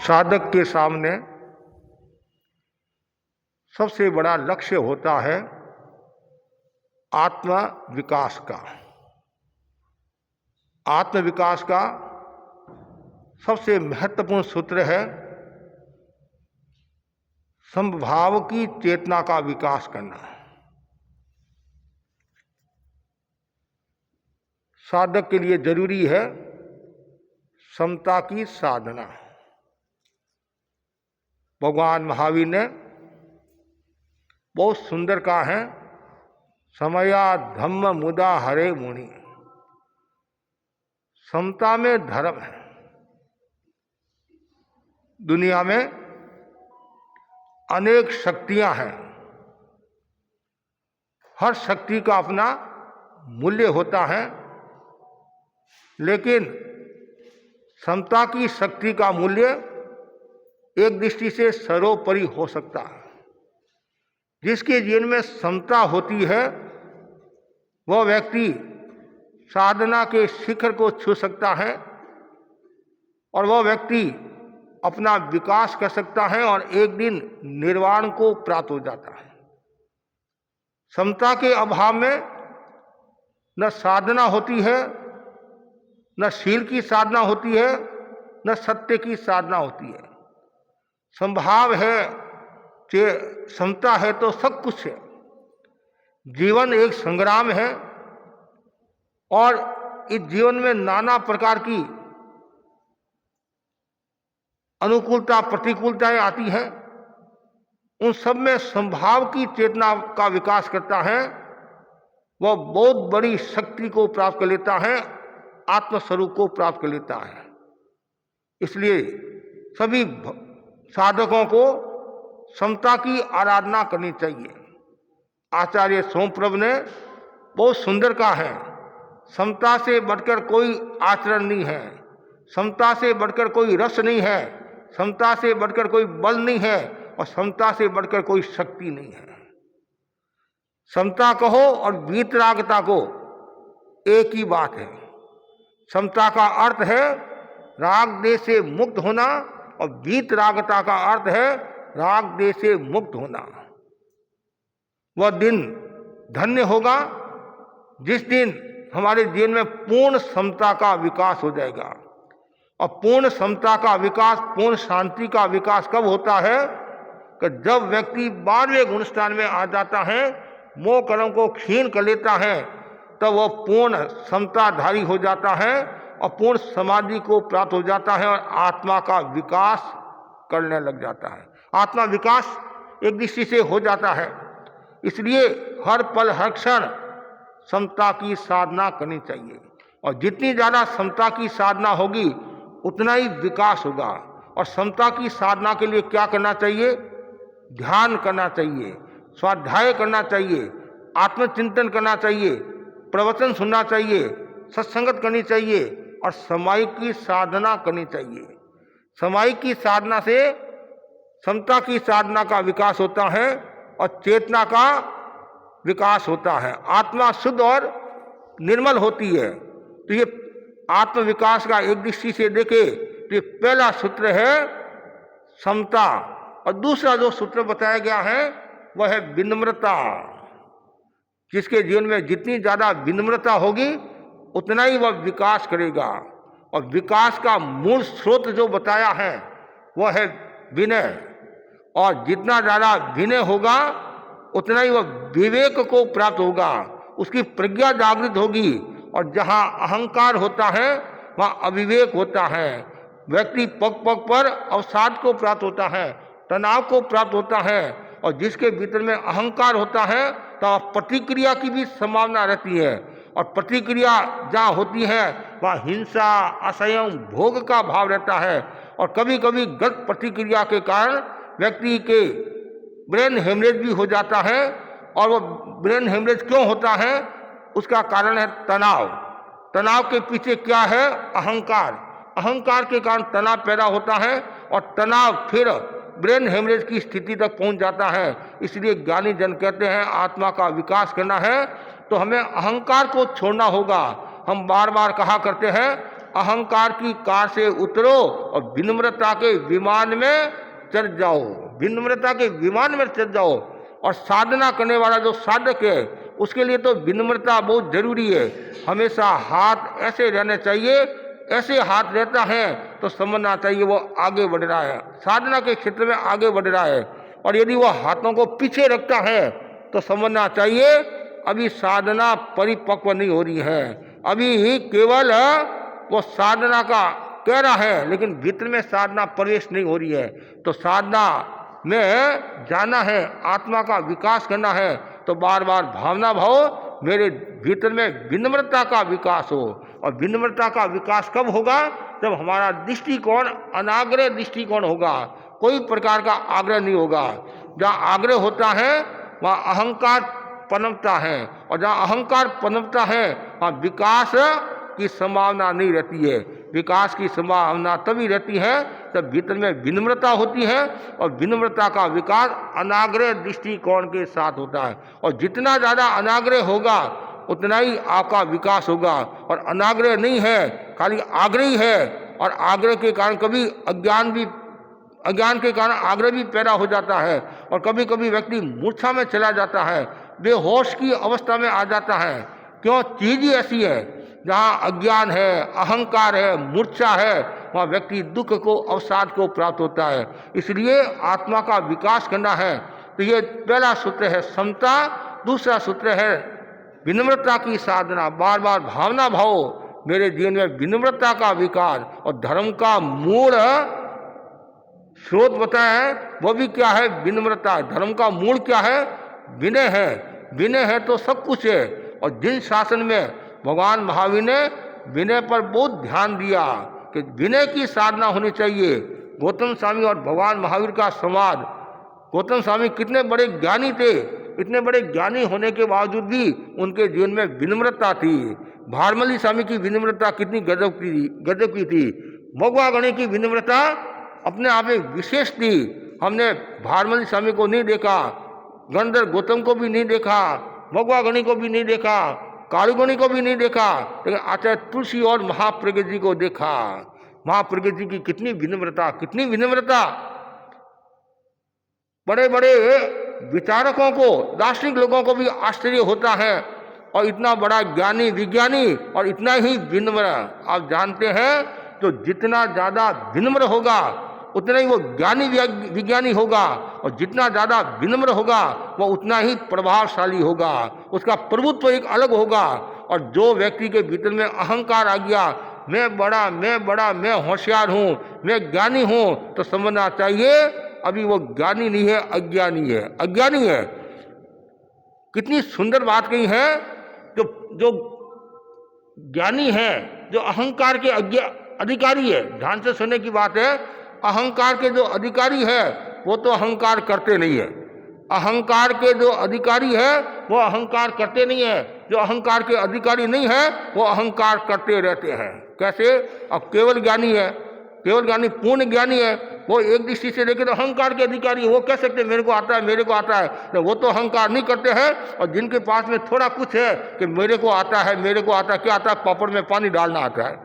साधक के सामने सबसे बड़ा लक्ष्य होता है आत्म विकास का। आत्म विकास का सबसे महत्वपूर्ण सूत्र है समभाव की चेतना का विकास करना। साधक के लिए जरूरी है समता की साधना। भगवान महावीर ने बहुत सुंदर कहा है, समया धम्म मुदा हरे मुनि। समता में धर्म है। दुनिया में अनेक शक्तियां हैं, हर शक्ति का अपना मूल्य होता है, लेकिन समता की शक्ति का मूल्य एक दृष्टि से सर्वोपरि हो सकता है। जिसके जीवन में समता होती है वह व्यक्ति साधना के शिखर को छू सकता है और वह व्यक्ति अपना विकास कर सकता है और एक दिन निर्वाण को प्राप्त हो जाता है। समता के अभाव में न साधना होती है, न शील की साधना होती है, न सत्य की साधना होती है। संभाव है, समता है तो सब कुछ है। जीवन एक संग्राम है और इस जीवन में नाना प्रकार की अनुकूलता प्रतिकूलताएं आती हैं। उन सब में संभाव की चेतना का विकास करता है, वह बहुत बड़ी शक्ति को प्राप्त कर लेता है, आत्मस्वरूप को प्राप्त कर लेता है। इसलिए सभी साधकों को समता की आराधना करनी चाहिए। आचार्य सोमप्रभु ने बहुत सुंदर कहा है, समता से बढ़कर कोई आचरण नहीं है, समता से बढ़कर कोई रस नहीं है, समता से बढ़कर कोई बल नहीं है और समता से बढ़कर कोई शक्ति नहीं है। समता कहो और वीतरागता को एक ही बात है। समता का अर्थ है राग देश से मुक्त होना और वीतरागता का अर्थ है राग देश से मुक्त होना। वह दिन धन्य होगा जिस दिन हमारे जीवन में पूर्ण समता का विकास हो जाएगा। और पूर्ण समता का विकास, पूर्ण शांति का विकास कब होता है कि जब व्यक्ति 12वें गुण स्थान में आ जाता है, मोह कर्म को क्षीण कर लेता है, तब वह पूर्ण समताधारी हो जाता है और पूर्ण समाधि को प्राप्त हो जाता है और आत्मा का विकास करने लग जाता है। आत्मा विकास एक दृष्टि से हो जाता है। इसलिए हर पल हर क्षण समता की साधना करनी चाहिए और जितनी ज़्यादा समता की साधना होगी उतना ही विकास होगा। और समता की साधना के लिए क्या करना चाहिए? ध्यान करना चाहिए, स्वाध्याय करना चाहिए, आत्मचिंतन करना चाहिए, प्रवचन सुनना चाहिए, सत्संगत करनी चाहिए और समाई की साधना करनी चाहिए। समाई की साधना से समता की साधना का विकास होता है और चेतना का विकास होता है। आत्मा शुद्ध और निर्मल होती है। तो ये आत्म विकास का एक दृष्टि से देखे तो ये पहला सूत्र है समता। और दूसरा जो सूत्र बताया गया है वह है विनम्रता। जिसके जीवन में जितनी ज़्यादा विनम्रता होगी उतना ही वह विकास करेगा। और विकास का मूल स्रोत जो बताया है वह है विनय। और जितना ज़्यादा विनय होगा उतना ही वह विवेक को प्राप्त होगा, उसकी प्रज्ञा जागृत होगी। और जहाँ अहंकार होता है वहाँ अविवेक होता है। व्यक्ति पग पग पर अवसाद को प्राप्त होता है, तनाव को प्राप्त होता है। और जिसके भीतर में अहंकार होता है तो प्रतिक्रिया की भी संभावना रहती है। और प्रतिक्रिया जहाँ होती है वहाँ हिंसा, असंयम, भोग का भाव रहता है। और कभी कभी गलत प्रतिक्रिया के कारण व्यक्ति के ब्रेन हेमरेज भी हो जाता है। और वो ब्रेन हेमरेज क्यों होता है? उसका कारण है तनाव। तनाव के पीछे क्या है? अहंकार। अहंकार के कारण तनाव पैदा होता है और तनाव फिर ब्रेन हेमरेज की स्थिति तक पहुंच जाता है। इसलिए ज्ञानी जन कहते हैं आत्मा का विकास करना है तो हमें अहंकार को छोड़ना होगा। हम बार बार कहा करते हैं अहंकार की कार से उतरो और विनम्रता के विमान में चढ़ जाओ, विनम्रता के विमान में चढ़ जाओ। और साधना करने वाला जो साधक है उसके लिए तो विनम्रता बहुत जरूरी है। हमेशा हाथ ऐसे रहने चाहिए, ऐसे हाथ रहता है तो समझना चाहिए वो आगे बढ़ रहा है, साधना के क्षेत्र में आगे बढ़ रहा है। और यदि वो हाथों को पीछे रखता है तो समझना चाहिए अभी साधना परिपक्व नहीं हो रही है, अभी केवल वो साधना का कह रहा है लेकिन भीतर में साधना प्रवेश नहीं हो रही है। तो साधना में जाना है, आत्मा का विकास करना है तो बार बार भावना भाव मेरे भीतर में विनम्रता का विकास हो। और विनम्रता का विकास कब होगा? जब हमारा दृष्टिकोण अनाग्रह दृष्टिकोण होगा, कोई प्रकार का आग्रह नहीं होगा। जहाँ आग्रह होता है वहाँ अहंकार पनपता है, और जहाँ अहंकार पनपता है वहाँ विकास की संभावना नहीं रहती है। विकास की संभावना तभी रहती है जब भीतर में विनम्रता होती है, और विनम्रता का विकास अनाग्रह दृष्टिकोण के साथ होता है। और जितना ज़्यादा अनाग्रह होगा उतना ही आपका विकास होगा। और अनाग्रह नहीं है, खाली आग्रही है, और आग्रह के कारण कभी अज्ञान के कारण आग्रह भी पैदा हो जाता है, और कभी कभी व्यक्ति मूर्छा में चला जाता है, बेहोश की अवस्था में आ जाता है। क्यों? चीज ही ऐसी है, जहाँ अज्ञान है, अहंकार है, मूर्छा है, वहाँ व्यक्ति दुख को, अवसाद को प्राप्त होता है। इसलिए आत्मा का विकास करना है तो ये पहला सूत्र है समता, दूसरा सूत्र है विनम्रता की साधना। बार बार भावना भाव मेरे जीवन में विनम्रता का विकार। और धर्म का मूल स्रोत बताया है वो भी क्या है? विनम्रता। धर्म का मूल क्या है? विनय है। विनय है तो सब कुछ है। और जिन शासन में भगवान महावीर ने विनय पर बहुत ध्यान दिया कि विनय की साधना होनी चाहिए। गौतम स्वामी और भगवान महावीर का संवाद, गौतम स्वामी कितने बड़े ज्ञानी थे, इतने बड़े ज्ञानी होने के बावजूद भी उनके जीवन में विनम्रता थी। भारमली स्वामी की विनम्रता कितनी गजब की थी। मगवा गणी की विनम्रता अपने आप में विशेष थी। हमने भारमली स्वामी को नहीं देखा, गणधर गौतम को भी नहीं देखा, मगवा गणी को भी नहीं देखा, कालुगणी को भी नहीं देखा, लेकिन आचार्य तुलसी और महाप्रज्ञ जी को देखा। महाप्रज्ञ जी की कितनी विनम्रता, कितनी विनम्रता। बड़े बड़े विचारकों को, दार्शनिक लोगों को भी आश्चर्य होता है, और इतना बड़ा ज्ञानी विज्ञानी और इतना ही विनम्र। आप जानते हैं तो जितना ज़्यादा विनम्र होगा उतना ही वो ज्ञानी विज्ञानी होगा, और जितना ज़्यादा विनम्र होगा वो उतना ही प्रभावशाली होगा, उसका प्रभुत्व एक अलग होगा। और जो व्यक्ति के भीतर में अहंकार आ गया, मैं बड़ा, मैं होशियार हूँ, मैं ज्ञानी हूँ, तो समझना चाहिए अभी वो ज्ञानी नहीं है, अज्ञानी है, अज्ञानी है। कितनी सुंदर बात कही है। जो ज्ञानी है, जो अहंकार के अधिकारी है, ध्यान से सुनने की बात है, अहंकार के जो अधिकारी है वो तो अहंकार करते नहीं है। अहंकार के जो अधिकारी है वो अहंकार करते नहीं है, जो अहंकार के अधिकारी नहीं है वो अहंकार करते रहते हैं। कैसे? अब केवल ज्ञानी है, केवल ज्ञानी पूर्ण ज्ञानी है, वो एक दृष्टि से देखे तो अहंकार के अधिकारी है। वो कह सकते मेरे को आता है, मेरे को आता है, तो वो तो अहंकार नहीं करते हैं। और जिनके पास में थोड़ा कुछ है कि मेरे को आता है, मेरे को आता है, क्या आता है? पापड़ में पानी डालना आता है,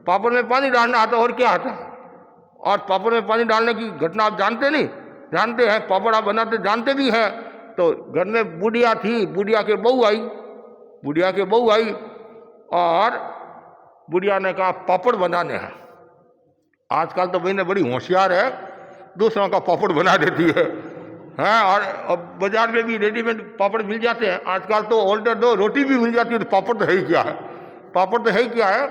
पापड़ में पानी डालना आता है, और क्या आता है? और पापड़ में पानी डालने की घटना आप जानते नहीं? जानते हैं, पापड़ आप बनाते जानते भी हैं। तो घर में बुढ़िया थी, बुढ़िया के बहू आई, और बुढ़िया ने कहा पापड़ बनाने हैं। आजकल तो बहनें बड़ी होशियार है, दूसरों का पापड़ बना देती है, हाँ। और अब बाजार में भी रेडीमेड पापड़ मिल जाते हैं। आजकल तो ऑर्डर दो, रोटी भी मिल जाती है, तो पापड़ तो है ही क्या है? पापड़ तो है ही क्या है?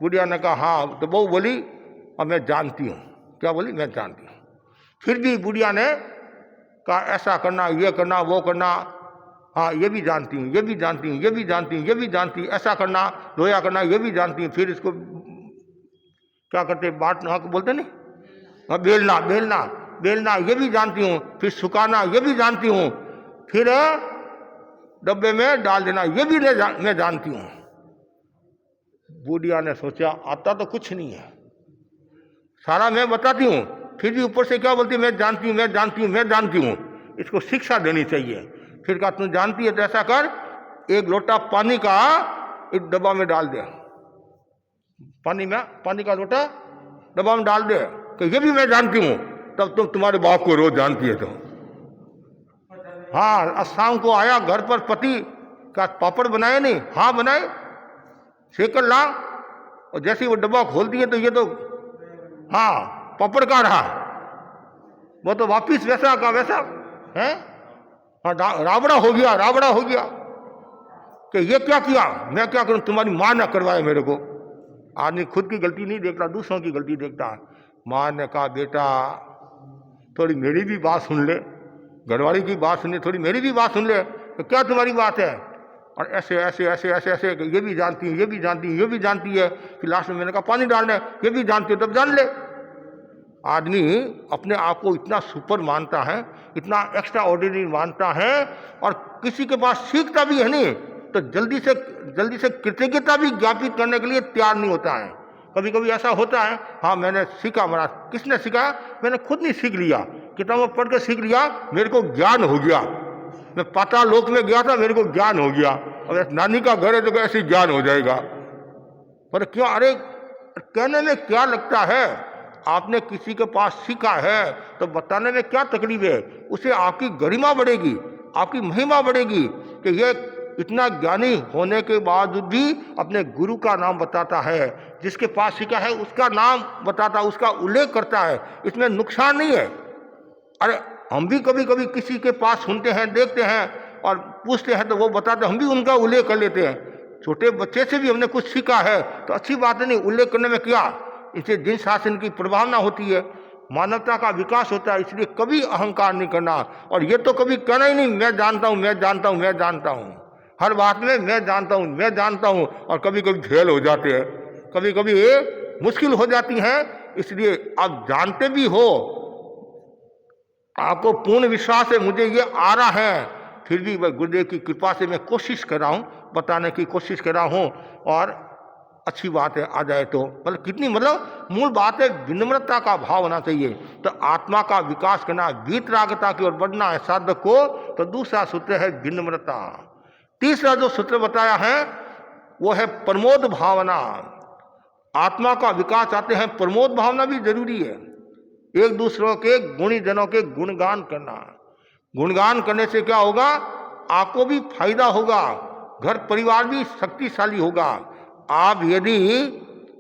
बुढ़िया ने कहा हाँ। तो बहू बोली अब मैं जानती हूँ। क्या बोली? मैं जानती हूँ। फिर भी बुढ़िया ने कहा ऐसा करना, ये करना, वो करना, हाँ ये भी जानती हूँ, ये भी जानती हूँ, ये भी जानती हूँ, ये भी जानती हूँ, ऐसा करना, लोया करना, ये भी जानती हूँ। फिर इसको क्या करते, बांटना बोलते नहीं, हाँ, बेलना ये भी जानती हूँ, फिर सुखाना ये भी जानती हूँ, फिर डब्बे में डाल देना ये भी मैं जानती हूँ। बुढ़िया ने सोचा आता तो कुछ नहीं है, सारा मैं बताती हूँ, फिर भी ऊपर से क्या बोलती है? मैं जानती हूँ, मैं जानती हूँ, मैं जानती हूँ। इसको शिक्षा देनी चाहिए। फिर कहा तू जानती है तो ऐसा कर, एक लोटा पानी का एक डब्बा में डाल दे, पानी का लोटा डब्बा में डाल दे कि ये भी मैं जानती हूँ, तब तुम तुम्हारे बाप को रोज जानती है। तो हाँ, शाम को आया घर पर पति का, पापड़ बनाए नहीं? हाँ बनाए, सेक कर ला। और जैसे ही वो डब्बा खोल दिए तो ये तो हाँ पापड़ का रहा, वो तो वापिस वैसा का वैसा है। हाँ, रावड़ा हो गया, रावड़ा हो गया कि ये क्या किया, मैं क्या करूं, तुम्हारी माँ ने करवाया मेरे को। आदमी खुद की गलती नहीं देखता, दूसरों की गलती देखता है। माँ ने कहा बेटा थोड़ी मेरी भी बात सुन ले, घरवाली की बात सुन ले, थोड़ी मेरी भी बात सुन ले। तो क्या तुम्हारी बात है? और ऐसे ऐसे ऐसे ऐसे ऐसे ये भी जानती है, ये भी जानती है, ये भी जानती है। फिर लास्ट में मैंने कहा पानी डालना है, ये भी जानती हो तब जान ले। आदमी अपने आप को इतना सुपर मानता है, इतना एक्स्ट्रा ऑर्डिनरी मानता है, और किसी के पास सीखता भी है नहीं तो जल्दी से कृतज्ञता भी ज्ञापित करने के लिए तैयार नहीं होता है। कभी कभी ऐसा होता है, हाँ मैंने सीखा, महाराज किसने सिखाया? मैंने खुद नहीं सीख लिया, किताबों पढ़ कर सीख लिया, मेरे को ज्ञान हो गया। मैं पाताल लोक में गया था, मेरे को ज्ञान हो गया। अब नानी का घर है तो ऐसे ज्ञान हो जाएगा। पर क्यों? अरे कहने में क्या लगता है? आपने किसी के पास सीखा है तो बताने में क्या तकलीफ है? उसे आपकी गरिमा बढ़ेगी, आपकी महिमा बढ़ेगी कि ये इतना ज्ञानी होने के बावजूद भी अपने गुरु का नाम बताता है, जिसके पास सीखा है उसका नाम बताता, उसका उल्लेख करता है। इसमें नुकसान नहीं है। अरे हम भी कभी कभी किसी के पास सुनते हैं, देखते हैं और पूछते हैं तो वो बताते, हम भी उनका उल्लेख कर लेते हैं। छोटे बच्चे से भी हमने कुछ सीखा है तो अच्छी बात नहीं, उल्लेख करने में क्या? इससे जिन शासन की प्रभावना होती है, मानवता का विकास होता है। इसलिए कभी अहंकार नहीं करना, और ये तो कभी कहना ही नहीं मैं जानता हूँ, मैं जानता हूँ, मैं जानता हूँ। हर बात में मैं जानता हूँ, मैं जानता हूँ, और कभी कभी फेल हो जाते हैं, कभी कभी ये मुश्किल हो जाती है। इसलिए आप जानते भी हो, आपको पूर्ण विश्वास है मुझे ये आ रहा है, फिर भी गुरुदेव की कृपा से मैं कोशिश कर रहा हूँ, बताने की कोशिश कर रहा हूँ। और अच्छी बात है आ जाए तो, मतलब कितनी, मतलब मूल बात है विनम्रता का भाव होना चाहिए। तो आत्मा का विकास करना, वीतरागता की ओर बढ़ना है साधक को। तो दूसरा सूत्र है विनम्रता। तीसरा जो सूत्र बताया है वो है प्रमोद भावना। आत्मा का विकास चाहते हैं, प्रमोद भावना भी जरूरी है। एक दूसरों के गुणी जनों के गुणगान करना। गुणगान करने से क्या होगा? आपको भी फायदा होगा, घर परिवार भी शक्तिशाली होगा। आप यदि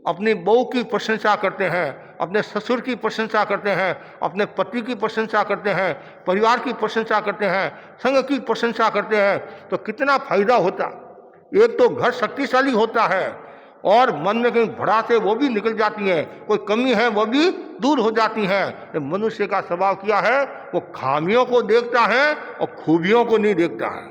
अपनी बहू की प्रशंसा करते हैं, अपने ससुर की प्रशंसा करते हैं, अपने पति की प्रशंसा करते हैं, परिवार की प्रशंसा करते हैं, संघ की प्रशंसा करते हैं, तो कितना फायदा होता। एक तो घर शक्तिशाली होता है, और मन में कहीं भड़ास है वो भी निकल जाती है, कोई कमी है वो भी दूर हो जाती है। मनुष्य का स्वभाव क्या है? वो खामियों को देखता है और खूबियों को नहीं देखता है।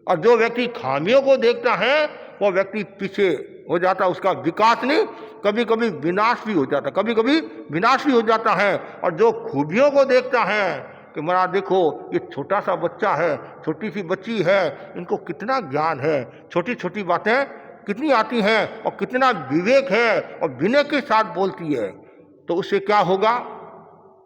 और जो व्यक्ति खामियों को देखता है वो व्यक्ति पीछे हो जाता, उसका विकास नहीं, कभी कभी विनाश भी हो जाता, कभी कभी विनाश भी हो जाता है। और जो खूबियों को देखता है कि महाराज देखो ये छोटा सा बच्चा है, छोटी सी बच्ची है, इनको कितना ज्ञान है, छोटी छोटी बातें कितनी आती हैं, और कितना विवेक है, और विनय के साथ बोलती है, तो उससे क्या होगा?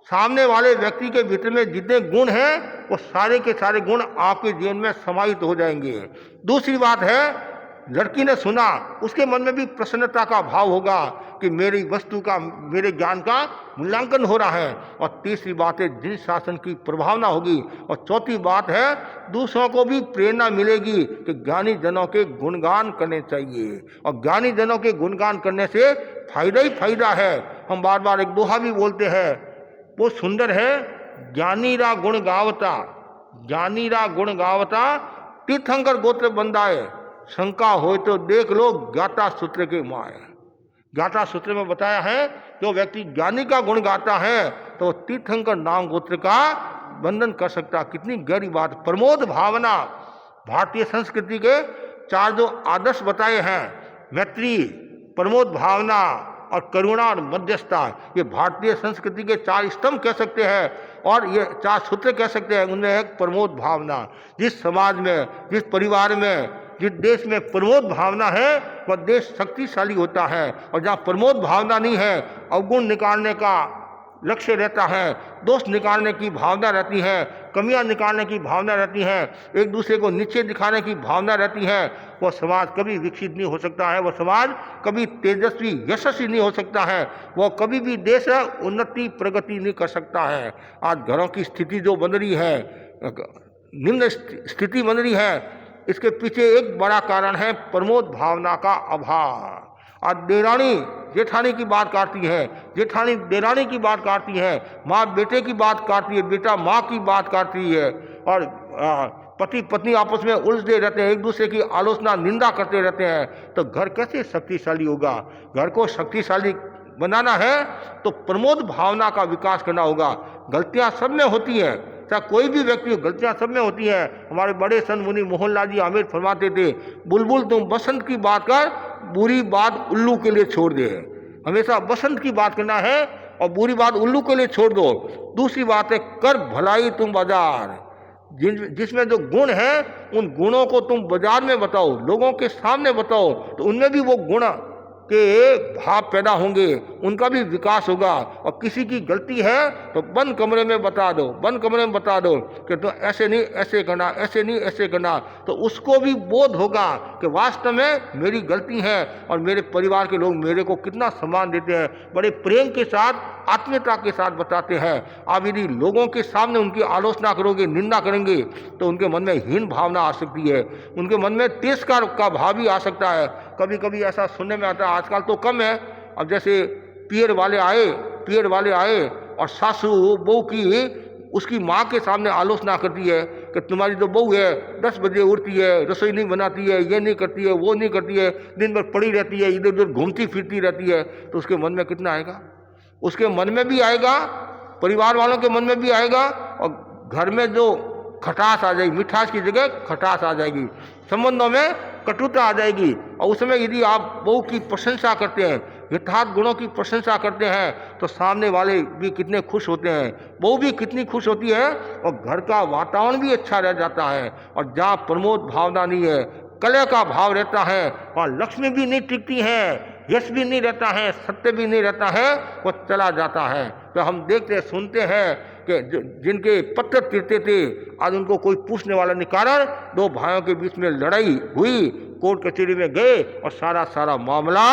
सामने वाले व्यक्ति के भीतर में जितने गुण हैं वो सारे के सारे गुण आपके जीवन में समाहित हो जाएंगे। दूसरी बात है, लड़की ने सुना, उसके मन में भी प्रसन्नता का भाव होगा कि मेरी वस्तु का, मेरे ज्ञान का मूल्यांकन हो रहा है। और तीसरी बात है जिन शासन की प्रभावना होगी। और चौथी बात है दूसरों को भी प्रेरणा मिलेगी कि ज्ञानी जनों के गुणगान करने चाहिए, और ज्ञानी जनों के गुणगान करने से फायदा ही फायदा है। हम बार बार एक दोहा भी बोलते हैं, वो सुंदर है, ज्ञानी रा गुण गावता, ज्ञानी रा गुण गावता तीर्थंकर गोत्र बंदाए, शंका हो तो देख लो ज्ञाता सूत्र के माए। ज्ञाता सूत्र में बताया है जो व्यक्ति ज्ञानी का गुण गाता है तो तीर्थंकर नाम गोत्र का बंधन कर सकता। कितनी गहरी बात। प्रमोद भावना, भारतीय संस्कृति के चार जो आदर्श बताए हैं, मैत्री, प्रमोद भावना और करुणा और मध्यस्थता, ये भारतीय संस्कृति के चार स्तंभ कह सकते हैं, और ये चार सूत्र कह सकते हैं। उनमें एक प्रमोद भावना। जिस समाज में, जिस परिवार में, जिस देश में प्रमोद भावना है वह देश शक्तिशाली होता है, और जहाँ प्रमोद भावना नहीं है, अवगुण निकालने का लक्ष्य रहता है, दोष निकालने की भावना रहती है, कमियां निकालने की भावना रहती है, एक दूसरे को नीचे दिखाने की भावना रहती है, वह समाज कभी विकसित नहीं हो सकता है, वह समाज कभी तेजस्वी यशस्वी नहीं हो सकता है, वह कभी भी देश उन्नति प्रगति नहीं कर सकता है। आज घरों की स्थिति जो बन रही है, निम्न स्थिति बन रही है, इसके पीछे एक बड़ा कारण है प्रमोद भावना का अभाव। आज देरानी जेठानी की बात काटती है, जेठानी देरानी की बात काटती है, माँ बेटे की बात काटती है, बेटा माँ की बात काटती है, और पति पत्नी आपस में उलझते रहते हैं, एक दूसरे की आलोचना निंदा करते रहते हैं, तो घर कैसे शक्तिशाली होगा? घर को शक्तिशाली बनाना है तो प्रमोद भावना का विकास करना होगा। गलतियाँ सब में होती हैं, चाहे कोई भी व्यक्ति हो, गलतियाँ सब में होती हैं। हमारे बड़े संत मुनि मोहनलाल जी आमिर फरमाते थे, बुलबुल तुम बसंत की बात कर, बुरी बात उल्लू के लिए छोड़ दे। हमेशा बसंत की बात करना है और बुरी बात उल्लू के लिए छोड़ दो। दूसरी बात है, कर भलाई तुम बाजार, जिसमें जो गुण है उन गुणों को तुम बाजार में बताओ, लोगों के सामने बताओ, तो उनमें भी वो गुण के भाव पैदा होंगे, उनका भी विकास होगा। और किसी की गलती है तो बंद कमरे में बता दो, बंद कमरे में बता दो कि तो ऐसे नहीं ऐसे करना, ऐसे नहीं ऐसे करना, तो उसको भी बोध होगा कि वास्तव में मेरी गलती है और मेरे परिवार के लोग मेरे को कितना सम्मान देते हैं, बड़े प्रेम के साथ आत्मीयता के साथ बताते हैं। आप यदि लोगों के सामने उनकी आलोचना करोगे, निंदा करेंगे, तो उनके मन में हीन भावना आ सकती है, उनके मन में तिरस्कार का भाव भी आ सकता है। कभी कभी ऐसा सुनने में आता है, आजकल तो कम है, अब जैसे पियर वाले आए और सासू बहू की उसकी माँ के सामने आलोचना करती है कि तुम्हारी जो बहू है 10 बजे उठती है, रसोई नहीं बनाती है, ये नहीं करती है, वो नहीं करती है, दिन भर पड़ी रहती है, इधर उधर घूमती फिरती रहती है, तो उसके मन में कितना आएगा? उसके मन में भी आएगा, परिवार वालों के मन में भी आएगा, और घर में जो खटास आ जाएगी, मिठास की जगह खटास आ जाएगी, संबंधों में कटुता आ जाएगी। और उस समय यदि आप बहू की प्रशंसा करते हैं, यथार्थ गुणों की प्रशंसा करते हैं, तो सामने वाले भी कितने खुश होते हैं, बहू भी कितनी खुश होती है, और घर का वातावरण भी अच्छा रह जाता है। और जहाँ प्रमोद भावना नहीं है, कलह का भाव रहता है, वहाँ लक्ष्मी भी नहीं टिकती है, यश भी नहीं रहता है, सत्य भी नहीं रहता है, वो चला जाता है। तो हम देखते सुनते हैं कि जिनके पत्र तिरते थे, आज उनको कोई पूछने वाला नहीं, कारण 2 भाइयों के बीच में लड़ाई हुई, कोर्ट कचहरी में गए और सारा मामला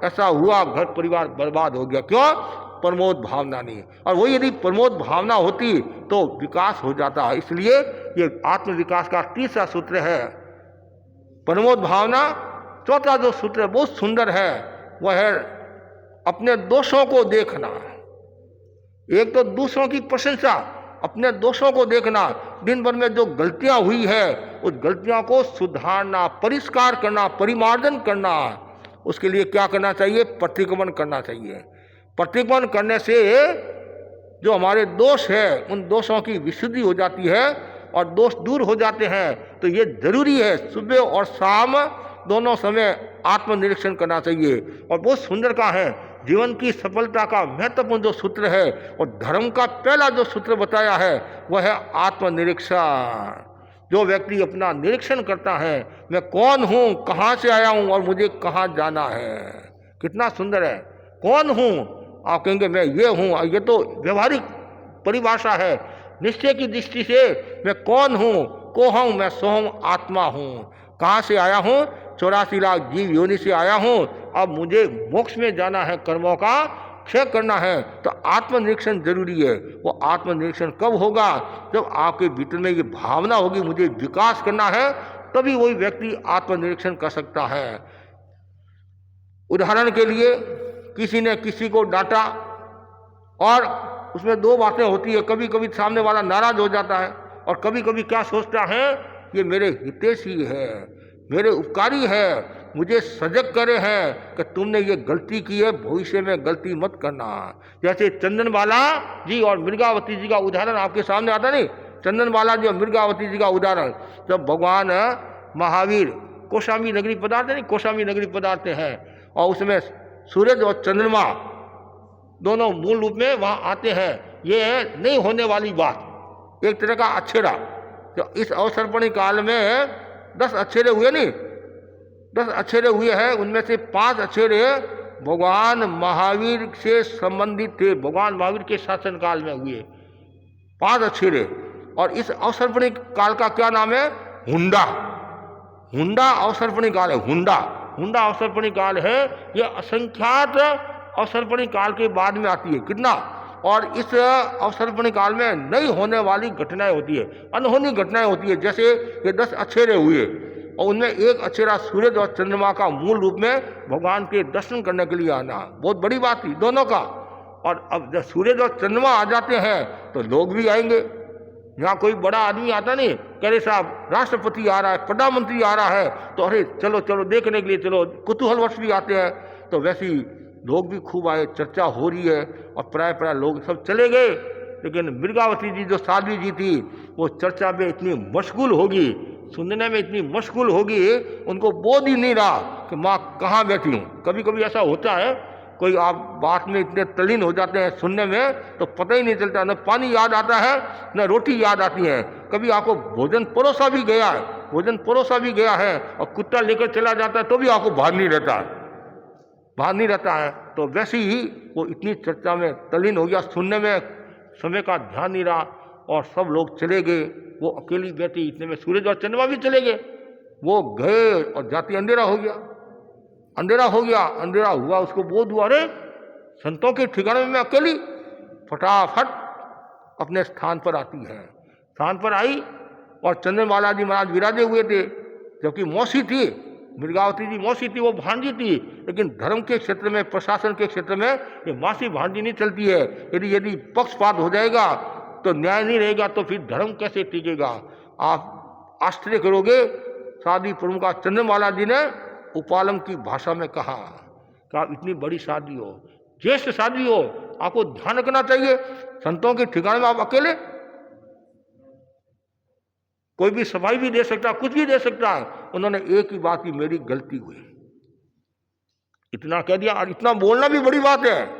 ऐसा हुआ, घर परिवार बर्बाद हो गया। क्यों? प्रमोद भावना नहीं। और वही यदि प्रमोद भावना होती तो विकास हो जाता है। इसलिए ये आत्मविकास का तीसरा सूत्र है प्रमोद भावना। चौथा जो सूत्र बहुत सुंदर है वह है अपने दोषों को देखना। एक तो दूसरों की प्रशंसा, अपने दोषों को देखना, दिन भर में जो गलतियां हुई है उस गलतियों को सुधारना, परिष्कार करना, परिमार्जन करना। उसके लिए क्या करना चाहिए? प्रतिक्रमण करना चाहिए। प्रतिक्रमण करने से जो हमारे दोष है उन दोषों की विशुद्धि हो जाती है और दोष दूर हो जाते हैं। तो ये जरूरी है, सुबह और शाम दोनों समय आत्मनिरीक्षण करना चाहिए। और बहुत सुंदर का है, जीवन की सफलता का महत्वपूर्ण जो सूत्र है और धर्म का पहला जो सूत्र बताया है वह है आत्मनिरीक्षण। जो व्यक्ति अपना निरीक्षण करता है, मैं कौन हूँ, कहाँ से आया हूँ और मुझे कहाँ जाना है, कितना सुंदर है। कौन हूँ, आप कहेंगे मैं ये हूँ, ये तो व्यवहारिक परिभाषा है। निश्चय की दृष्टि से मैं कौन हूँ, को हूँ, मैं सोहम आत्मा हूँ। कहाँ से आया हूँ? 84 लाख जीव योनि से आया हूँ। अब मुझे मोक्ष में जाना है, कर्मों का क्षय करना है, तो आत्मनिरीक्षण जरूरी है। वो आत्मनिरीक्षण कब होगा? जब आपके भीतर में ये भावना होगी मुझे विकास करना है, तभी वही व्यक्ति आत्मनिरीक्षण कर सकता है। उदाहरण के लिए, किसी ने किसी को डांटा और उसमें 2 बातें होती है। कभी कभी सामने वाला नाराज हो जाता है और कभी कभी क्या सोचता है, ये मेरे हितैषी है, मेरे उपकारी है, मुझे सजग करे हैं कि तुमने ये गलती की है, भविष्य में गलती मत करना। जैसे चंदनबाला जी और मृगावती जी का उदाहरण आपके सामने आता नहीं। चंदनबाला जी और मृगावती जी का उदाहरण, जब भगवान महावीर कौशाम्बी नगरी पधारते नहीं, कौशाम्बी नगरी पधारते हैं और उसमें सूरज और चंद्रमा दोनों मूल रूप में वहाँ आते हैं। ये नहीं होने वाली बात, एक तरह का अछेरा। तो इस अवसर्पणी काल में 10 अछेरे हुए नहीं, 10 अछेरे हुए हैं, उनमें से 5 अछेरे भगवान महावीर से संबंधित थे, भगवान महावीर के शासन काल में हुए 5 अक्षेरे। और इस अवसर्पणी काल का क्या नाम है? हुंडा। हुंडा अवसर्पणी काल है। हुंडा अवसर्पणी काल है। यह असंख्यात अवसर्पणी काल के बाद में आती है। कितना? और इस अवसर्पणी काल में नई होने वाली घटनाएं होती है, अनहोनी घटनाएं होती है। जैसे ये 10 अक्षेरे हुए और उनमें एक अक्षेरा सूरज और चंद्रमा का मूल रूप में भगवान के दर्शन करने के लिए आना बहुत बड़ी बात थी दोनों का। और अब जब सूरज और चंद्रमा आ जाते हैं तो लोग भी आएंगे। यहाँ कोई बड़ा आदमी आता नहीं, कह रहे साहब राष्ट्रपति आ रहा है, प्रधानमंत्री आ रहा है, तो अरे चलो चलो देखने के लिए चलो, कुतूहलवश भी आते हैं। तो वैसे ही लोग भी खूब आए, चर्चा हो रही है और प्राय लोग सब चले गए। लेकिन मृगावती जी जो साध्वी जी थी वो चर्चा में इतनी मशगूल होगी, सुनने में इतनी मशगूल होगी, उनको बोध ही नहीं रहा कि माँ कहाँ बैठी हूँ। कभी कभी ऐसा होता है, कोई आप बात में इतने तल्लीन हो जाते हैं सुनने में तो पता ही नहीं चलता, न पानी याद आता है न रोटी याद आती है। कभी आपको भोजन परोसा भी गया है और कुत्ता लेकर चला जाता है तो भी आपको भान नहीं रहता है। तो वैसे ही वो इतनी चर्चा में तल्लीन हो गया, सुनने में समय का ध्यान नहीं रहा और सब लोग चले गए। वो अकेली बैठी, इतने में सूरज और चंद्रमा भी चले गए। वो गए और जाते अंधेरा हो गया। अंधेरा हुआ, उसको बोध हुआ अरे संतों के ठिकाने में मैं अकेली। फटाफट अपने स्थान पर आती है। स्थान पर आई और चंद्रमाला जी महाराज विराजे हुए थे, जबकि मौसी थी, मृगावती जी मौसी थी, वो भांजी थी। लेकिन धर्म के क्षेत्र में, प्रशासन के क्षेत्र में ये मासी भांजी नहीं चलती है। यदि पक्षपात हो जाएगा तो न्याय नहीं रहेगा, तो फिर धर्म कैसे टिकेगा? आप आश्चर्य करोगे, शादी प्रमुखा चंद्रमाला जी ने उपालम की भाषा में कहा कि आप इतनी बड़ी शादी हो, ज्येष्ठ शादी हो, आपको ध्यान रखना चाहिए। संतों के ठिकाने में आप अकेले, कोई भी सफाई भी दे सकता, कुछ भी दे सकता है। उन्होंने एक ही बात की, मेरी गलती हुई, इतना कह दिया। और इतना बोलना भी बड़ी बात है,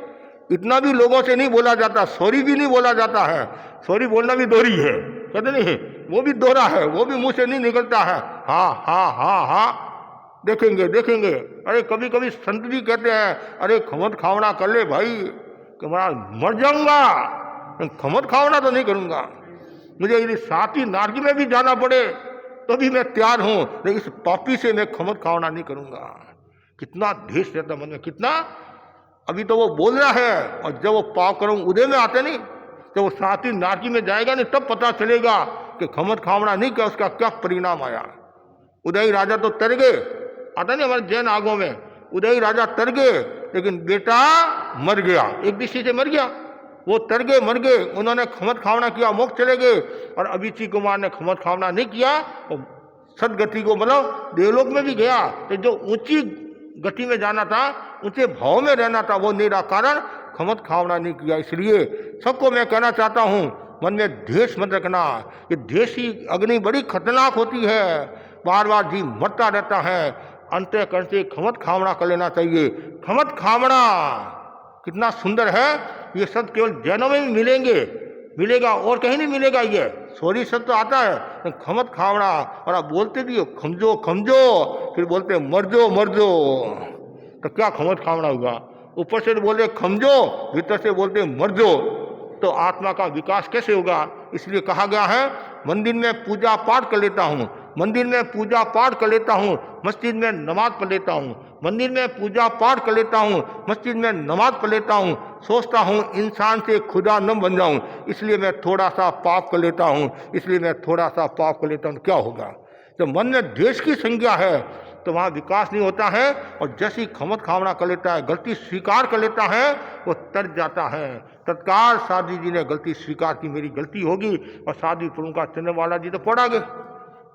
इतना भी लोगों से नहीं बोला जाता, सॉरी भी नहीं बोला जाता है। सॉरी बोलना भी दोहरी है, कहते नहीं, वो भी दोहरा है, वो भी मुंह से नहीं निकलता है। हाँ देखेंगे। अरे कभी कभी संत भी कहते हैं, अरे खमत खावना कर ले भाई, कि मर जाऊंगा, खमत खावना तो नहीं करूंगा। मुझे यदि साथी नारकी में भी जाना पड़े तो भी मैं तैयार हूं, लेकिन इस पापी से मैं खमत खावना नहीं करूंगा। कितना देश रहता मन में, कितना। अभी तो वो बोल रहा है, और जब वो पाप कर्म उदय में आते नहीं, तो वो साथी नारकी में जाएगा नहीं, तब पता चलेगा कि खमत खावना नहीं किया, उसका क्या परिणाम आया। उदयी राजा तो तर गए, आता नहीं हमारे जैन आगों में, उदयी राजा तर गए, लेकिन बेटा मर गया, एक दृष्टि से मर गया। वो तर गए, मर गए, उन्होंने खमत खावना किया, मोक्ष चले गए। और अभिची कुमार ने खमत खावना नहीं किया, सदगति को मतलब देवलोक में भी गया, तो जो ऊंची गति में जाना था, ऊंचे भाव में रहना था, वो नहीं रहा, कारण खमत खावना नहीं किया। इसलिए सबको मैं कहना चाहता हूँ, मन में द्वेष मत रखना। ये द्वेष की अग्नि बड़ी खतरनाक होती है, बार बार जी मरता रहता है। अंतःकरण से खमत खावना कर लेना चाहिए। खमत खावना कितना सुंदर है, ये शब्द केवल जैनों में भी मिलेगा और कहीं नहीं मिलेगा। ये सॉरी शब्द तो आता है, खमत खावना, और आप बोलते भी हो खमजो, फिर बोलते मरजो, तो क्या खमत खावना होगा? ऊपर से बोलते खमजो, भीतर से बोलते मरजो, तो आत्मा का विकास कैसे होगा? इसलिए कहा गया है, मंदिर में पूजा पाठ कर लेता हूँ, मस्जिद में नमाज पढ़ लेता हूँ, मंदिर में पूजा पाठ कर लेता हूँ, मस्जिद में नमाज पढ़ लेता हूँ, सोचता हूँ इंसान से खुदा न बन जाऊँ, इसलिए मैं थोड़ा सा पाप कर लेता हूँ, क्या होगा? जब मन में द्वेष की संज्ञा है तो वहाँ विकास नहीं होता है। और जैसी खमत खावना कर लेता है, गलती स्वीकार कर लेता है, वो तर जाता है। तत्काल साध्वी जी ने गलती स्वीकार की, मेरी गलती होगी। और साध्वी प्रमुखा चंद्रमाला जी तो पड़ा गए,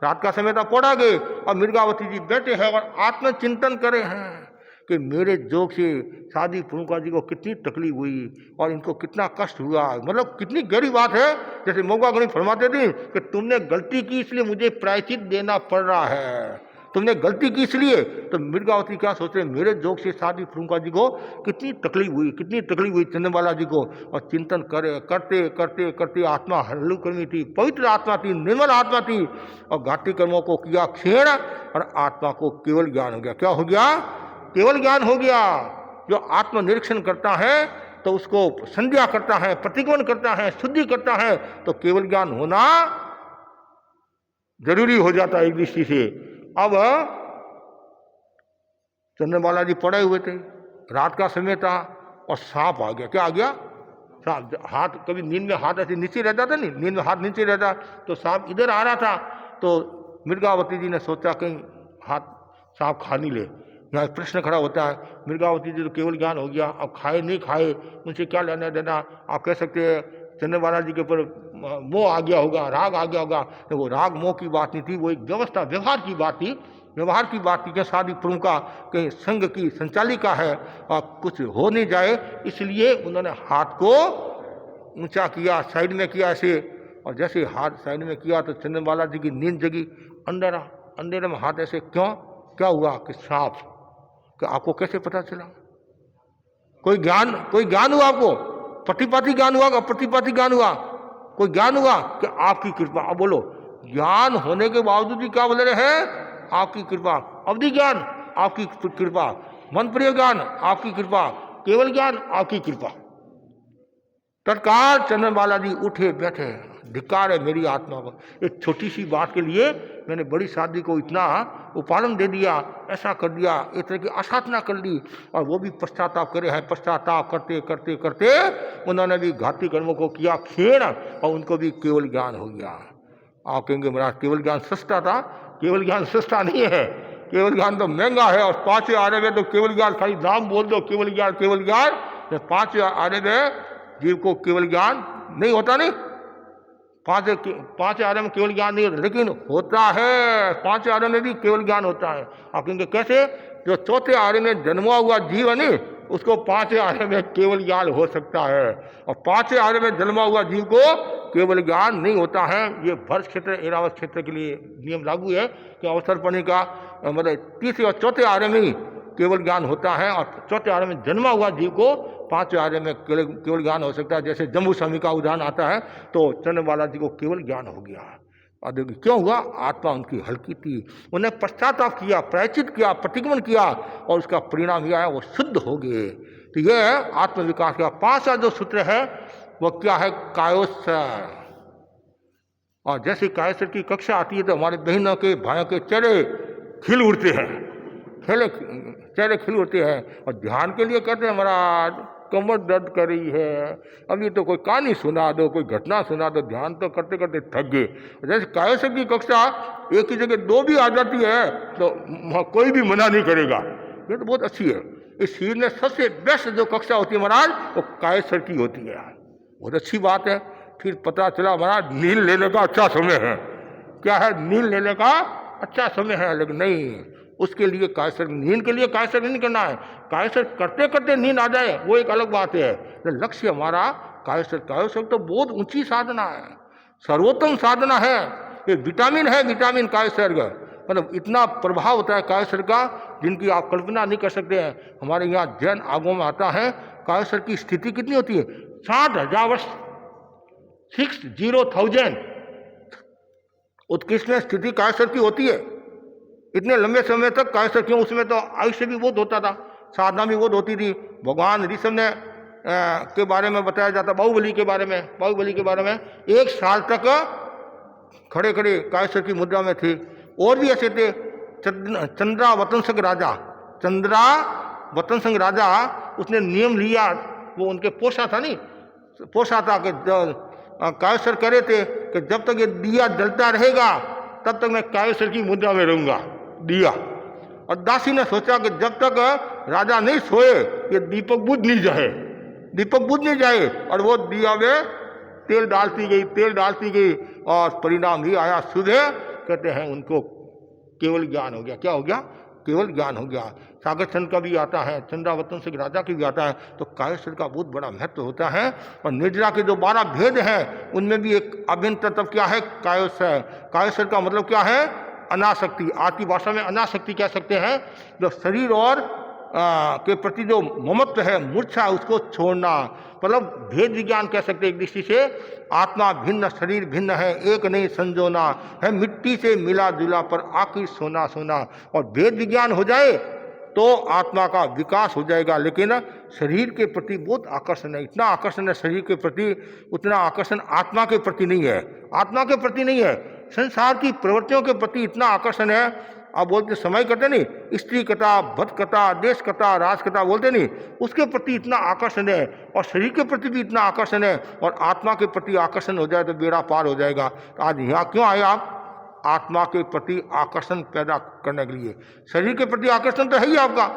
रात का समय था, पड़ा गए। और मृगावती जी बैठे हैं और आत्मचिंतन करे हैं कि मेरे जोग से साध्वी प्रमुखा जी को कितनी तकलीफ हुई और इनको कितना कष्ट हुआ। मतलब कितनी गहरी बात है। जैसे मौका गणित फरमाते थे कि तुमने गलती की इसलिए मुझे प्रायश्चित देना पड़ रहा है, तुमने गलती की इसलिए। तो मृगावती क्या सोच रहे, मेरे जोग से साध्वी प्रमुखा जी को कितनी तकलीफ हुई चंद्रमाला जी को। और चिंतन करते आत्मा हल्लुकर्मी थी, पवित्र आत्मा थी, निर्मल आत्मा थी, और घाटी कर्मों को किया क्षीण और आत्मा को केवल ज्ञान हो गया। क्या हो गया? केवल ज्ञान हो गया। जो आत्मनिरीक्षण करता है तो उसको संध्या करता है, प्रतिगमन करता है, शुद्धि करता है, तो केवल ज्ञान होना जरूरी हो जाता है एक दृष्टि से। अब चंद्रबाला जी पड़े हुए थे, रात का समय था और सांप आ गया। क्या आ गया? सांप। हाथ, कभी नींद में हाथ ऐसे नीचे रहता था, नहीं, नींद में हाथ नीचे रहता, तो सांप इधर आ रहा था। तो मृगावती जी ने सोचा कहीं हाथ सांप खा नहीं ले। यहाँ प्रश्न खड़ा होता है, मृगावती जी तो केवल ज्ञान हो गया, अब खाए नहीं खाए उनसे क्या लेना देना। आप कह सकते हैं चंद्रबाला जी के ऊपर मोह आ गया होगा, राग आ गया होगा। तो वो राग मोह की बात नहीं थी, वो एक व्यवस्था, व्यवहार की बात थी। व्यवहार की बात थी कि शादी प्रमुखा कहीं संघ की संचालिका है और कुछ हो नहीं जाए, इसलिए उन्होंने हाथ को ऊंचा किया, साइड में किया ऐसे। और जैसे हाथ साइड में किया तो चंद्रबाला जी की नींद जगी। अंधेरा, अंधेरे में हाथ ऐसे क्यों? क्या हुआ कि सांप। कि आपको कैसे पता चला? कोई ज्ञान हुआ आपको? प्रतिपाती ज्ञान हुआ, प्रतिपाती ज्ञान हुआ, कोई ज्ञान हुआ कि आपकी कृपा। अब बोलो, ज्ञान होने के बावजूद भी क्या बोल रहे हैं? आपकी कृपा। अवधि ज्ञान आपकी कृपा, मन प्रिय ज्ञान आपकी कृपा, केवल ज्ञान आपकी कृपा। तत्काल चंद्रबाला जी उठे बैठे, धिक्कार है मेरी आत्मा पर, एक छोटी सी बात के लिए मैंने बड़ी शादी को इतना उपालन दे दिया, ऐसा कर दिया, एक तरह की आसाधना कर ली। और वो भी पश्चाताप करे हैं। पश्चाताप करते करते करते उन्होंने भी घाती कर्मों को किया क्षीण और उनको भी केवल ज्ञान हो गया। आप कहेंगे महाराज केवल ज्ञान सस्ता था? केवल ज्ञान सस्ता नहीं है, केवल ज्ञान तो महंगा है। और 5 आने में तो केवल ज्ञान, खाली नाम बोल दो केवल ज्ञान केवल ज्ञान, 5 आने में जीव को केवल ज्ञान नहीं होता। नहीं, 5 आने में केवल ज्ञान नहीं होता, लेकिन होता है। 5 आने में भी केवल ज्ञान होता है। आप कहेंगे कैसे? जो 4थे आने में जन्मा हुआ जीव है नहीं, उसको 5 आने में केवल ज्ञान हो सकता है, और 5 आने में जन्मा हुआ जीव को केवल ज्ञान नहीं होता है। ये भरत क्षेत्र, ऐरावत क्षेत्र के लिए नियम लागू है कि अवसर पड़ने का मतलब 3 और 4थे आने में ही केवल ज्ञान होता है, और 4थे आने में जन्मा हुआ जीव को 5 आने में केवल ज्ञान हो सकता है। जैसे जम्बू स्वामी का उदाहरण आता है, तो चंद्रबाला जी को केवल ज्ञान हो गया। और देखिए क्यों हुआ? आत्मा उनकी हल्की थी, उन्हें पश्चाताप किया, प्रायश्चित किया, प्रतिगमन किया, और उसका परिणाम यह है वो शुद्ध हो गए। तो यह है आत्मविकास का 5वां जो सूत्र है वो क्या है? कायोत्सर। और जैसे कायोत्सर की कक्षा आती है तो हमारे बहनों के भाइयों के चेहरे खिल उठते हैं, चेहरे खिल उठते हैं। और ध्यान के लिए कहते हैं महाराज कमर दर्द कर रही है, अभी तो कोई कहानी सुना दो, कोई घटना सुना दो, ध्यान तो करते करते थक गए। जैसे कायोत्सर की कक्षा एक ही जगह 2 भी आ जाती है तो कोई भी मना नहीं करेगा, ये तो बहुत अच्छी है। इस शरीर में सबसे बेस्ट जो कक्षा होती है महाराज वो कायोत्सर की होती है, बहुत अच्छी बात है। फिर पता चला महाराज नींद लेने का अच्छा समय है। क्या है? नींद लेने का अच्छा समय है, लेकिन नहीं, उसके लिए कायोत्सर, नींद के लिए कायोत्सर नहीं करना है। कायोत्सर करते करते नींद आ जाए वो एक अलग बात है, लक्ष्य हमारा कायोत्सर। कायोत्सर तो बहुत ऊंची साधना है, सर्वोत्तम साधना है, ये विटामिन है, विटामिन कायोत्सर का। मतलब इतना प्रभाव होता है कायोत्सर का जिनकी आप कल्पना नहीं कर सकते हैं। हमारे यहाँ जैन आगमों में आता है कायोत्सर की स्थिति कितनी होती है? 60,000 वर्ष, 60,000 उत्कृष्ट स्थिति कायोत्सर की होती है। इतने लंबे समय तक कायोत्सर क्यों? उसमें तो आयुष्य भी बहुत होता था, साधना भी बहुत होती थी। भगवान ऋषभ ने के बारे में बताया जाता, बाहुबली के बारे में 1 साल तक खड़े खड़े कायोत्सर की मुद्रा में थे। और भी ऐसे थे, चंद्रावतंसक राजा, उसने नियम लिया, वो उनके पोषा था कि कायोत्सर करे थे कि जब तक ये दिया जलता रहेगा तब तक मैं कायोत्सर की मुद्रा में रहूंगा, दिया। और दासी ने सोचा कि जब तक राजा नहीं सोए ये दीपक बुझ नहीं जाए, और वो दिया में तेल डालती गई और परिणाम ही आया सुबह। कहते हैं उनको केवल ज्ञान हो गया। क्या हो गया? केवल ज्ञान हो गया। सागर चंद का भी आता है, चंद्रावतन से राजा की भी आता है। तो कायोत्सर का बहुत बड़ा महत्व होता है। और निर्जरा के जो 12 भेद हैं उनमें भी एक अभिन्न तत्व क्या है? कायोत्सर। कायोत्सर का मतलब क्या है? अनासक्ति। आज की भाषा में अनासक्ति कह सकते हैं, जो शरीर और के प्रति जो ममत्व है, मूर्छा, उसको छोड़ना, मतलब भेद विज्ञान कह सकते हैं एक दृष्टि से। आत्मा भिन्न, शरीर भिन्न है, एक नहीं संजोना है, मिट्टी से मिला जुला पर आखिर सोना। और भेद विज्ञान हो जाए तो आत्मा का विकास हो जाएगा। लेकिन शरीर के प्रति बहुत आकर्षण है, इतना आकर्षण है शरीर के प्रति, उतना आकर्षण आत्मा के प्रति नहीं है। आत्मा के प्रति नहीं है, संसार की प्रवृत्तियों के प्रति इतना आकर्षण है। आप बोलते समय कहते नहीं, स्त्री कथा, भक्त कथा, देश कथा, राज कथा बोलते नहीं, उसके प्रति इतना आकर्षण है, और शरीर के प्रति भी इतना आकर्षण है, और आत्मा के प्रति आकर्षण हो जाए तो बेड़ा पार हो जाएगा। तो आज यहाँ क्यों आए आप? आत्मा के प्रति आकर्षण पैदा करने के लिए। शरीर के प्रति आकर्षण तो है ही आपका,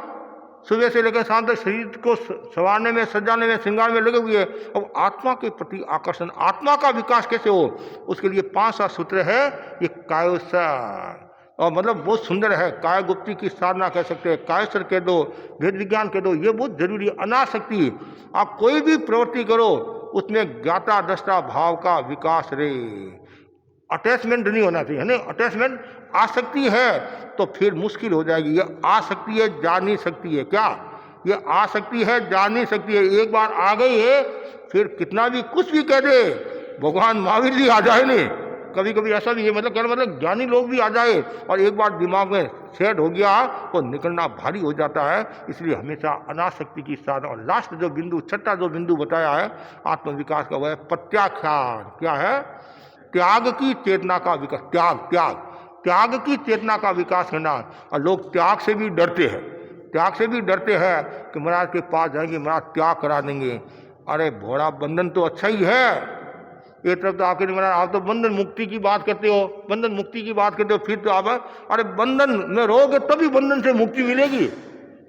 सुबह से लेकर शाम तक शरीर को संवारने में, सजाने में, श्रृंगार में लगे हुए। अब आत्मा के प्रति आकर्षण, आत्मा का विकास कैसे हो, उसके लिए 5 सूत्र है। ये कायोसर, और मतलब बहुत सुंदर है, काय गुप्ती की साधना कह सकते हैं, कायोसर कह दो, वेद विज्ञान कह दो, ये बहुत जरूरी है। अनासक्ति, आप कोई भी प्रवृत्ति करो उसमें ज्ञाता दृष्टा भाव का विकास रहे। अटैचमेंट नहीं होना चाहिए, है ना। अटैचमेंट, आसक्ति है तो फिर मुश्किल हो जाएगी। ये आसक्ति है, जा नहीं सकती है। क्या ये आसक्ति है, जा नहीं सकती है। एक बार आ गई है फिर कितना भी कुछ भी कह दे, भगवान महावीर जी आ जाए नहीं, कभी कभी ऐसा भी है, मतलब ज्ञानी लोग भी आ जाए, और एक बार दिमाग में सेट हो गया तो निकलना भारी हो जाता है। इसलिए हमेशा अनासक्ति की साधना। और लास्ट जो बिंदु, छठा जो बिंदु बताया है आत्मविकास का, वह है प्रत्याख्यान। क्या है? त्याग की चेतना का विकास। त्याग की चेतना का विकास करना। और लोग त्याग से भी डरते हैं, त्याग से भी डरते हैं कि महाराज के पास जाएंगे, महाराज त्याग करा देंगे। अरे भोड़ा, बंधन तो अच्छा ही है। एक तरफ तो आखिर महाराज आप तो बंधन मुक्ति की बात करते हो, बंधन मुक्ति की बात करते हो, फिर तो आप अरे बंधन में रहोगे तभी बंधन से मुक्ति मिलेगी।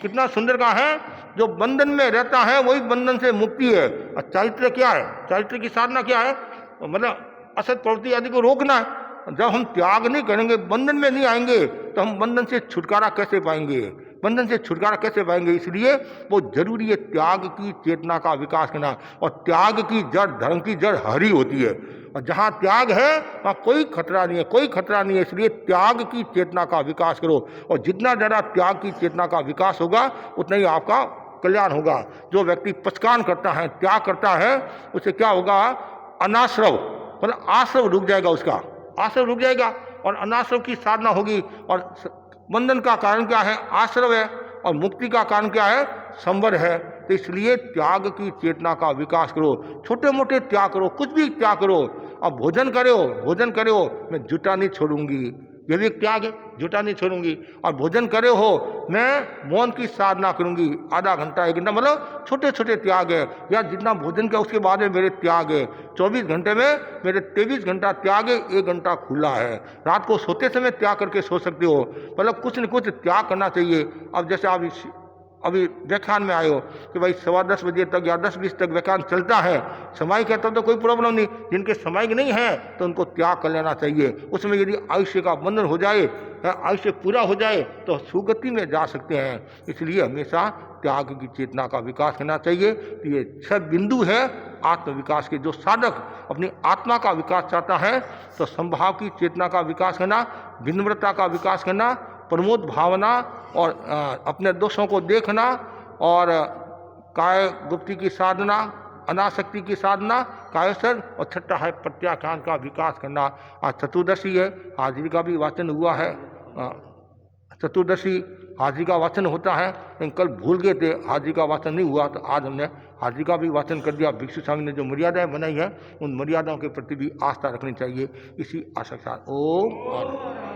कितना सुंदर का है, जो बंधन में रहता है वही बंधन से मुक्ति है। और चारित्र क्या है? चारित्र की साधना क्या है? मतलब असत प्रवृत्ति आदि को रोकना है। जब हम त्याग नहीं करेंगे, बंधन में नहीं आएंगे, तो हम बंधन से छुटकारा कैसे पाएंगे? बंधन से छुटकारा कैसे पाएंगे? इसलिए वो जरूरी है त्याग की चेतना का विकास करना। और त्याग की जड़, धर्म की जड़ हरि होती है, और जहाँ त्याग है वहाँ कोई खतरा नहीं है, कोई खतरा नहीं है। इसलिए त्याग की चेतना का विकास करो, और जितना ज़्यादा त्याग की चेतना का विकास होगा उतना ही आपका कल्याण होगा। जो व्यक्ति पचकान करता है, त्याग करता है, उसे क्या होगा? अनाश्रव, मतलब आश्रव रुक जाएगा, उसका आश्रव रुक जाएगा, और अनाश्रव की साधना होगी। और बंधन का कारण क्या है? आश्रव है, और मुक्ति का कारण क्या है? संवर है। तो इसलिए त्याग की चेतना का विकास करो, छोटे मोटे त्याग करो, कुछ भी त्याग करो। अब भोजन करो, मैं जूठा नहीं छोड़ूंगी, ये भी एक त्याग है, जूठा नहीं छोड़ूंगी। और भोजन करे हो, मैं मौन की साधना करूंगी, आधा घंटा 1 घंटा, मतलब छोटे छोटे त्याग है। या जितना भोजन किया उसके बाद में मेरे त्याग है। 24 घंटे में मेरे 23 घंटा त्याग है, 1 घंटा खुला है। रात को सोते समय त्याग करके सो सकते हो, मतलब कुछ न कुछ त्याग करना चाहिए। अब जैसे आप अभी व्याख्यान में आए हो कि भाई 10:15 बजे तक या 10:20 तक व्याख्यान चलता है, समय का तब तो कोई प्रॉब्लम नहीं। जिनके समय नहीं है तो उनको त्याग कर लेना चाहिए। उसमें यदि आयुष्य का बंधन हो जाए, आयुष्य पूरा हो जाए, तो सुगति में जा सकते हैं। इसलिए हमेशा त्याग की चेतना का विकास करना चाहिए। तो ये 6 बिंदु है आत्मविकास के। जो साधक अपनी आत्मा का विकास चाहता है तो संभाव की चेतना का विकास करना, विनम्रता का विकास करना, प्रमोद भावना, और अपने दोषों को देखना, और काय गुप्ती की साधना, अनासक्ति की साधना, कायोसर, और छठा है प्रत्याख्यान का विकास करना। आज चतुर्दशी है, हाजिरी का भी वाचन हुआ है। चतुर्दशी हाजिरी का वाचन होता है, लेकिन कल भूल गए थे, हाजिरी का वाचन नहीं हुआ, तो आज हमने हाजिरी का भी वाचन कर दिया। भिक्षु स्वामी ने जो मर्यादाएं बनाई है, उन मर्यादाओं के प्रति भी आस्था रखनी चाहिए। इसी आशा के साथ ओम।